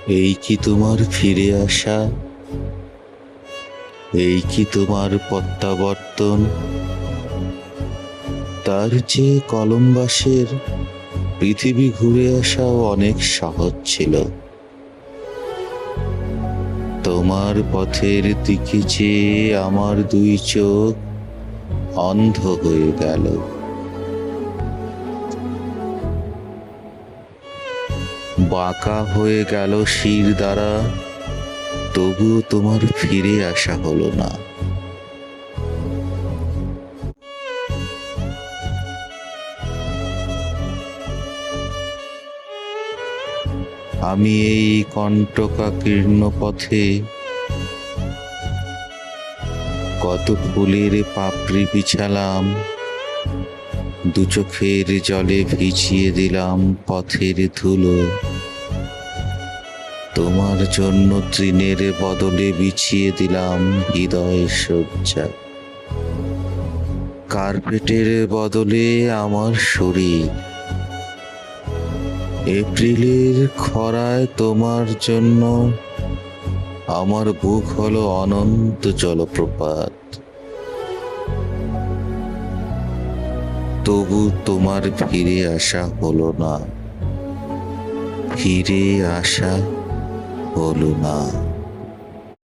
এই কি তোমার ফিরে আসা? এই কি তোমার প্রত্যাবর্তন? তার চেয়ে কলম্বাসের পৃথিবী ঘুরে আসাও অনেক সহজ ছিল। তোমার পথের দিকে চেয়ে আমার দুই চোখ অন্ধ হয়ে গেল। বাঁকা হয়ে গেল শির দ্বারা, তবুও তোমার ফিরে আসা হলো না। আমি এই কণ্টকাকীর্ণ পথে কত ফুলের পাপড়ি বিছালাম, দু চোখের জলে ভিজিয়ে দিলাম পথের ধুলো। তোমার জন্য তৃণের বদলে বিছিয়ে দিলাম হৃদয় শয্যা। কার্পেটের বদলে আমার শরীর। এপ্রিলের খরায় তোমার জন্য আমার বুক হলো অনন্ত জলপ্রপাত। তবু তোমার ফিরে আসা হলো না, ফিরে আসা হলো না।